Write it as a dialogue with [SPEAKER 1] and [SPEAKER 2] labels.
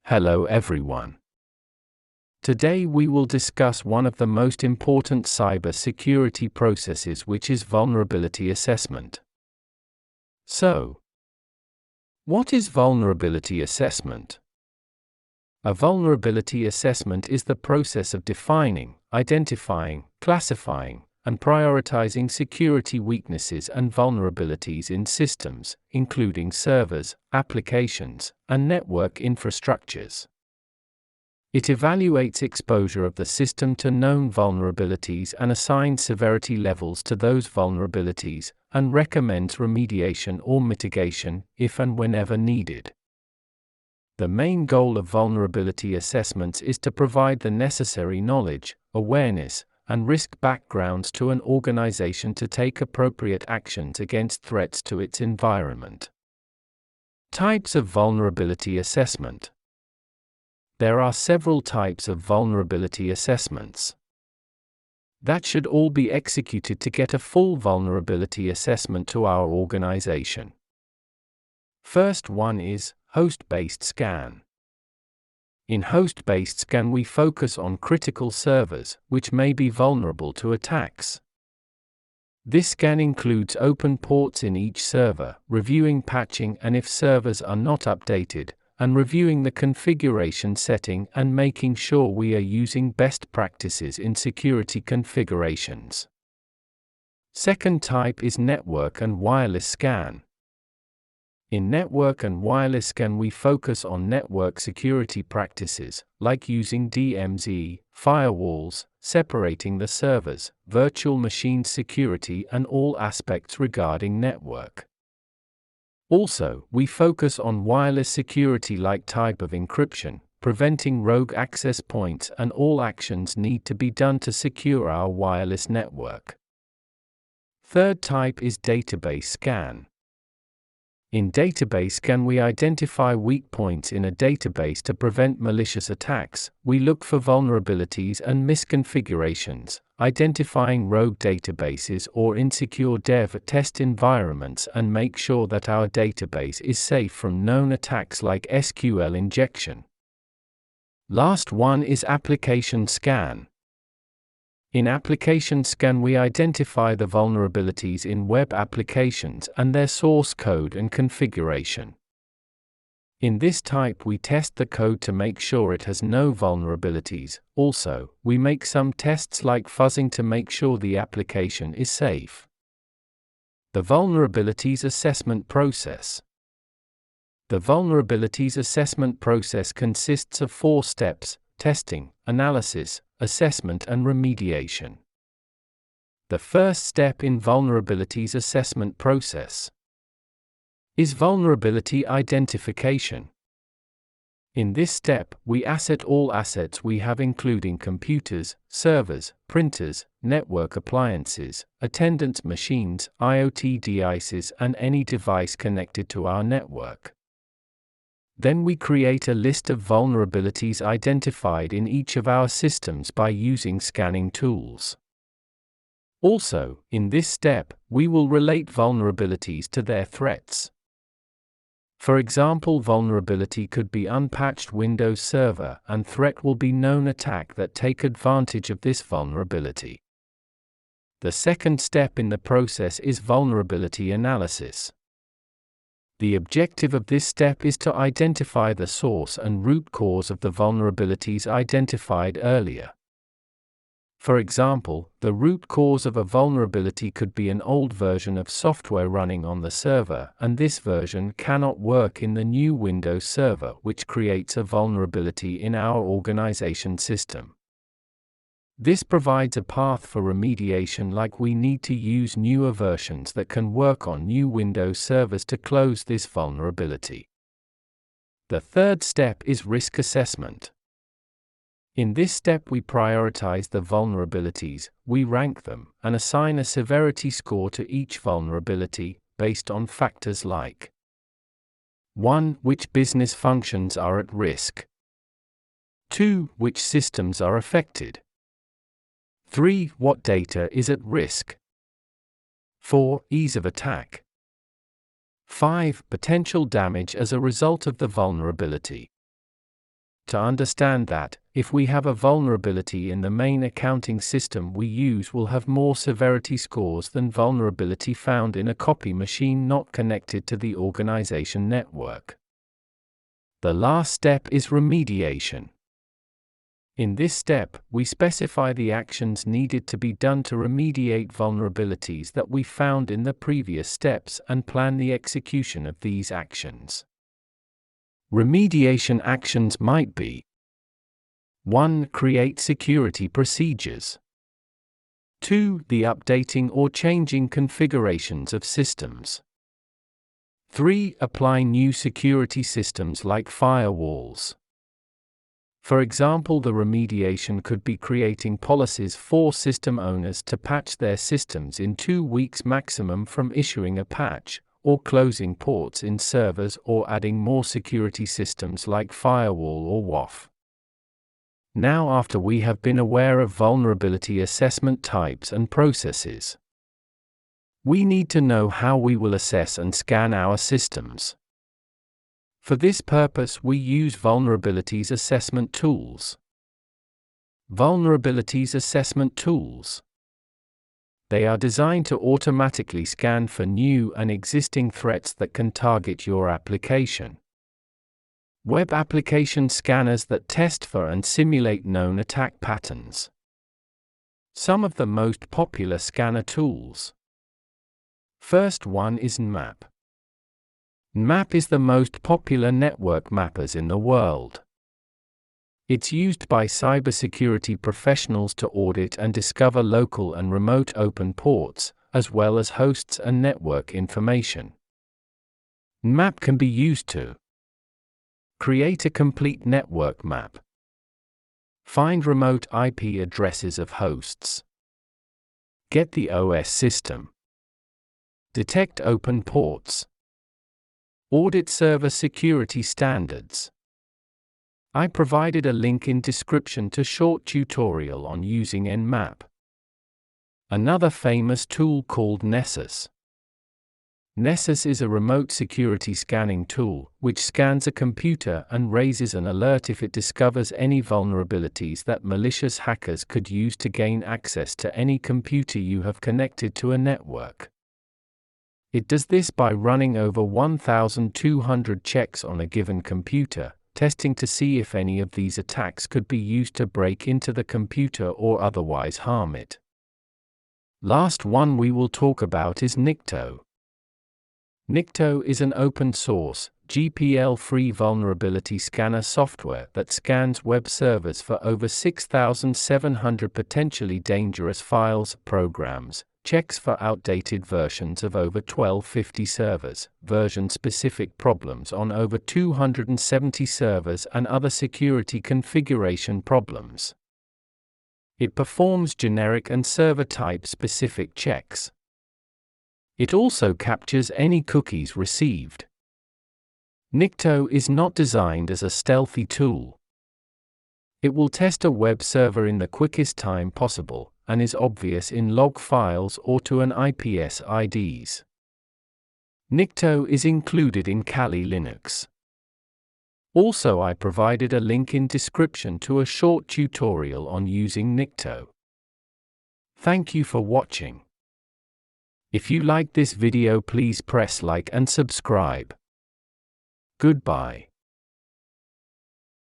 [SPEAKER 1] Hello everyone. Today we will discuss one of the most important cyber security processes, which is vulnerability assessment. So, what is vulnerability assessment? A vulnerability assessment is the process of defining, identifying, classifying, and prioritizing security weaknesses and vulnerabilities in systems, including servers, applications, and network infrastructures. It evaluates exposure of the system to known vulnerabilities and assigns severity levels to those vulnerabilities, and recommends remediation or mitigation, if and whenever needed. The main goal of vulnerability assessments is to provide the necessary knowledge, awareness, and risk backgrounds to an organization to take appropriate actions against threats to its environment. Types of vulnerability assessment. There are several types of vulnerability assessments that should all be executed to get a full vulnerability assessment to our organization. First one is host-based scan. In host-based scan we focus on critical servers, which may be vulnerable to attacks. This scan includes open ports in each server, reviewing patching and if servers are not updated, and reviewing the configuration setting and making sure we are using best practices in security configurations. Second type is network and wireless scan. In network and wireless scan we focus on network security practices, like using DMZ, firewalls, separating the servers, virtual machine security and all aspects regarding network. Also, we focus on wireless security like type of encryption, preventing rogue access points, and all actions need to be done to secure our wireless network. Third type is database scan. In database scan we identify weak points in a database to prevent malicious attacks. We look for vulnerabilities and misconfigurations, identifying rogue databases or insecure dev test environments, and make sure that our database is safe from known attacks like SQL injection. Last one is application scan. In application scan we identify the vulnerabilities in web applications and their source code and configuration. In this type we test the code to make sure it has no vulnerabilities. Also, we make some tests like fuzzing to make sure the application is safe. The vulnerabilities assessment process. The vulnerabilities assessment process consists of 4 steps: testing, analysis, assessment and remediation. The first step in vulnerabilities assessment process is vulnerability identification. In this step, we assess all assets we have, including computers, servers, printers, network appliances, attendance machines, IoT devices, and any device connected to our network. Then we create a list of vulnerabilities identified in each of our systems by using scanning tools. Also, in this step, we will relate vulnerabilities to their threats. For example, vulnerability could be unpatched Windows Server, and threat will be known attack that take advantage of this vulnerability. The second step in the process is vulnerability analysis. The objective of this step is to identify the source and root cause of the vulnerabilities identified earlier. For example, the root cause of a vulnerability could be an old version of software running on the server, and this version cannot work in the new Windows Server, which creates a vulnerability in our organization system. This provides a path for remediation, like we need to use newer versions that can work on new Windows servers to close this vulnerability. The third step is risk assessment. In this step we prioritize the vulnerabilities, we rank them, and assign a severity score to each vulnerability, based on factors like 1. Which business functions are at risk? 2. Which systems are affected? 3. What data is at risk? 4. Ease of attack. 5. Potential damage as a result of the vulnerability. to understand that, if we have a vulnerability in the main accounting system we use will have more severity scores than vulnerability found in a copy machine not connected to the organization network. The last step is remediation. In this step, we specify the actions needed to be done to remediate vulnerabilities that we found in the previous steps and plan the execution of these actions. Remediation actions might be: 1. Create security procedures. 2. The updating or changing configurations of systems. 3. Apply new security systems like firewalls. For example, the remediation could be creating policies for system owners to patch their systems in 2 weeks maximum from issuing a patch, or closing ports in servers or adding more security systems like firewall or WAF. Now, after we have been aware of vulnerability assessment types and processes, we need to know how we will assess and scan our systems. For this purpose, we use vulnerabilities assessment tools. Vulnerabilities assessment tools. They are designed to automatically scan for new and existing threats that can target your application. Web application scanners that test for and simulate known attack patterns. Some of the most popular scanner tools. First one is Nmap. Nmap is the most popular network mappers in the world. It's used by cybersecurity professionals to audit and discover local and remote open ports, as well as hosts and network information. Nmap can be used to create a complete network map, find remote IP addresses of hosts, get the OS system, detect open ports, audit server security standards. I provided a link in description to short tutorial on using Nmap. Another famous tool called Nessus. Nessus is a remote security scanning tool, which scans a computer and raises an alert if it discovers any vulnerabilities that malicious hackers could use to gain access to any computer you have connected to a network. It does this by running over 1,200 checks on a given computer, testing to see if any of these attacks could be used to break into the computer or otherwise harm it. Last one we will talk about is Nikto. Nikto is an open-source, GPL-free vulnerability scanner software that scans web servers for over 6,700 potentially dangerous files, programs, checks for outdated versions of over 1250 servers, version-specific problems on over 270 servers, and other security configuration problems. It performs generic and server-type specific checks. It also captures any cookies received. Nikto is not designed as a stealthy tool. It will test a web server in the quickest time possible, and is obvious in log files or to an IPS IDs. Nikto is included in Kali Linux. Also, I provided a link in description to a short tutorial on using Nikto. Thank you for watching. If you liked this video, please press like and subscribe. Goodbye.